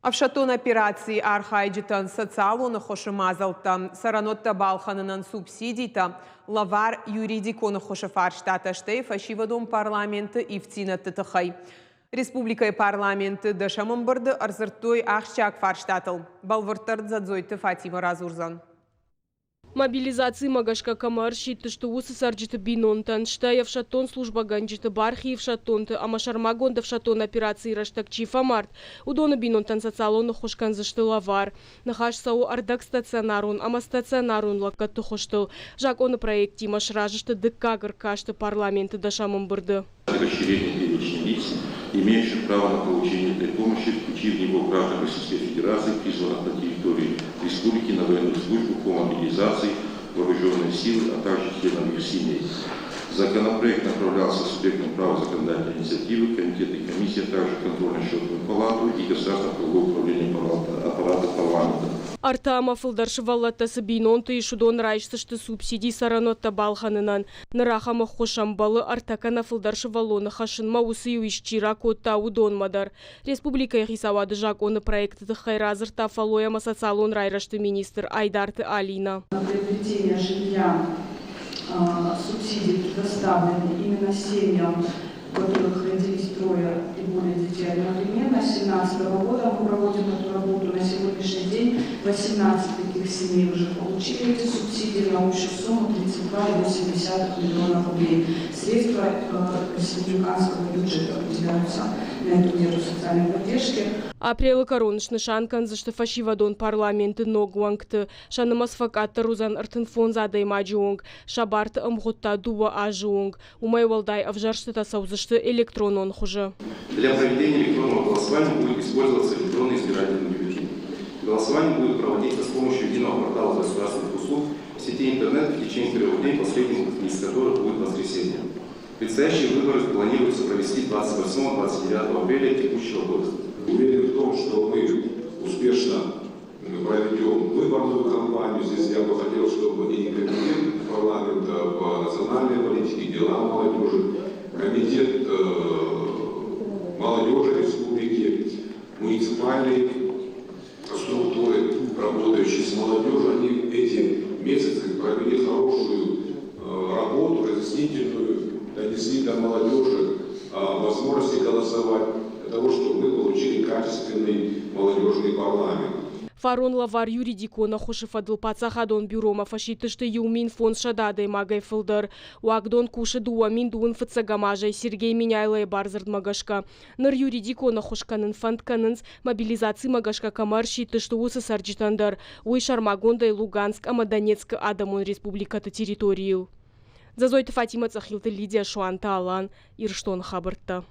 Авшатон операции архайджитан социалуны хошымазалтан, саранотта балханынан субсидийта, лавар юридиконы хошыфарштата штей фашивадон парламенты ивцина тытыхай. Республика парламенты дашамын бұрды арзырттой ақшчак фарштатыл. Балвыртырд задзойты Фатима Разурзан. Мобилизации магашка камар щиты, что усы сарджиты бинонтан, штая в шатон служба ганджиты бархи в шатонты, а машармагонда в шатон операции раштак чифамарт. Удона бинонтан социалон хошкан зашты лавар. Нахаш сау ардак стационарун, ама стационарун лаккатты хоштыл. Жак он проекти машражишты дыкагр кашты парламенты дашамын бырды. Расширение перечня лиц, имеющих право на получение этой помощи, включив в него граждан Российской Федерации, призванных на территории республики на военную службу по мобилизации вооруженных сил, а также членов их семей. Законопроект направлялся субъектам права законодательной инициативы, комитеты и комиссии, а также контрольно-счетную палату и государственное круговое управление аппарата парламента. Артама фылдаршываллатта сабинонты и шудон райшсышты субсидий саранотта балханынан. Нарахама хошамбалы артакана фылдаршывалоны хашынма усыю ишчира котта удон мадар. Республика хисавады жак оны проекты хайразырта фалояма социалон райрашты министр Айдарты Алина. На приобретение жилья субсидии предоставлены именно семьям, у которых родились трое и более детей одновременно. С 2017 года мы проводим эту работу. На сегодняшний день 18 таких семей уже получили эти субсидии на общую сумму 32,8 миллиона рублей. Средства республиканского бюджета выделяются на эту меру социальной поддержки. Апрелы коронышны шанкан зашты фашивадон парламенты ногуангты. Шанымас факатты рузан артынфон задай маджуонг. Шабарты амгутта дуа ажуонг. Умай валдай авжаршты тасаузышты электронон хуже. Для проведения электронного голосования будет использоваться электронный избирательный бюллетень. Голосование будет проводиться с помощью единого портала государственных услуг в сети интернет в течение 3 дней, последних из которых будет воскресенье. Предстоящие выборы планируется провести 28-29 апреля текущего года. Уверен в том, что мы успешно проведем выборную кампанию. Здесь я бы хотел, чтобы и комитет парламента по национальной политике, делам молодежи, комитет молодежи республики, муниципальные структуры, работающие с молодежью, они эти месяцы провели хорошую работу, разъяснительную, донесли до молодежи возможности голосовать, для того, чтобы мы получили качественный молодежный парламент. Фарон лавар юридикона хошифадыл пацахадон бюрома фашитышты юмин фон шададай магай фылдыр. Уагдон куши дуамин дуын фыцагамажай Сергей Миняйлай барзырд магашка. Ныр юридикона хошканын фантканынс мобилизации магашка камар шитышты усы сарджитандар. Уй Шармагондай Луганск, ама Донецк адамон республикаты территорию. Зазойты Фатима Цахилты Лидия Шуанта Алан Ирштон Хабыртта.